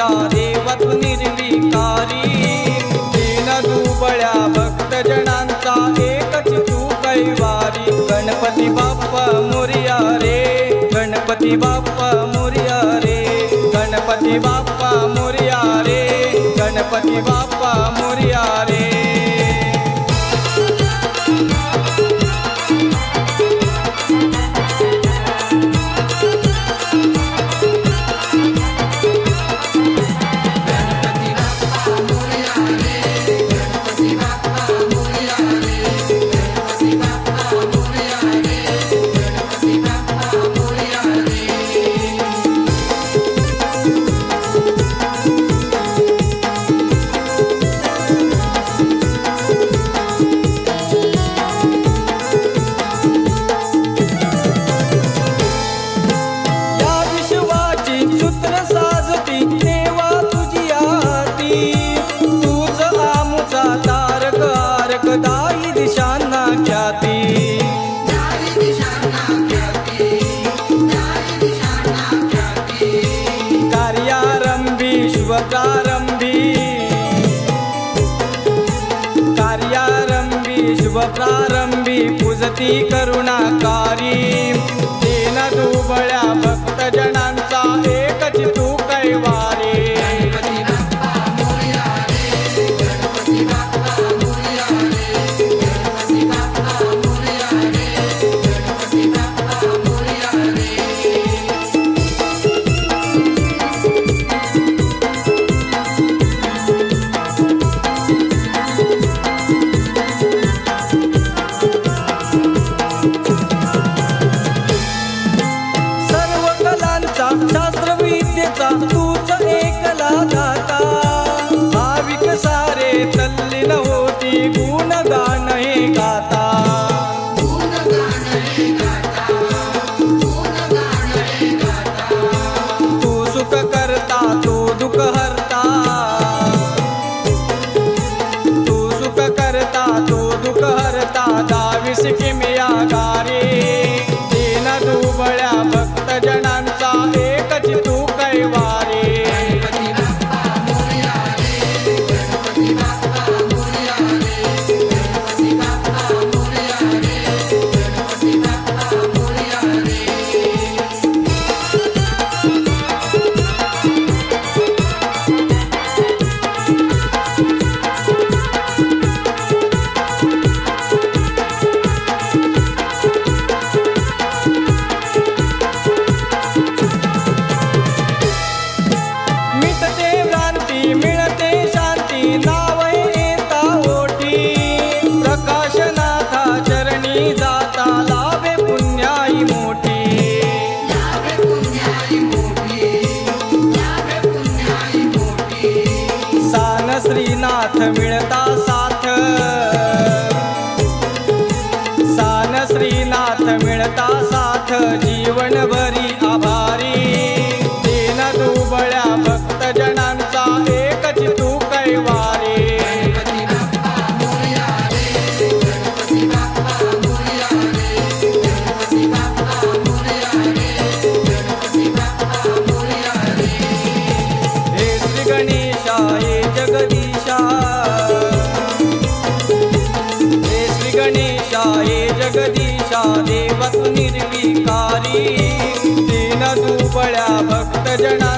गणेशा देवा तू निर्विकारी, दीन दुबळ्या भक्तजनांचा एकच तू कैवारी। गणपती बाप्पा मोरया रे, गणपती बाप्पा मोरया रे, गणपती बाप्पा मोरया रे, गणपती बाप्पा मोरया रे। दाई दिशांना ख्याती, कार्यारंभी शुभप्रारंभी, कार्यारंभी शुभप्रारंभी पूजती करुणाकारी। दीन दुबळ्या भक्तजनांचा एकच तू कैवारी। शास्त्रविद्येचा तूच एकला दाता, भाविक सारे तल्लीन होती गुणगान हे गाता। तू सुख करता तू दुःख हरता, तू सुख करता तू दुःख हरता, दावीस किमया गारी। दीन दुबळ्या भक्तजनांचा एकच तू कैवारी। मिळते शांती नाव येता ओठी, प्रकाशनाथा चरणी जाता लाभे पुण्याई मोठी। सान श्रीनाथ मिळता साथ, सान श्रीनाथ मिळता साथ जीवनभरी आभारी। दीन दुबळ्या भक्तजनांचा एकच तू कैवारी। हे श्री गणेशा हे जगदीशा, हे श्री गणेशा हे जगदीशा देवा तू निर्विकारी। दीन दुबळ्या भक्तजना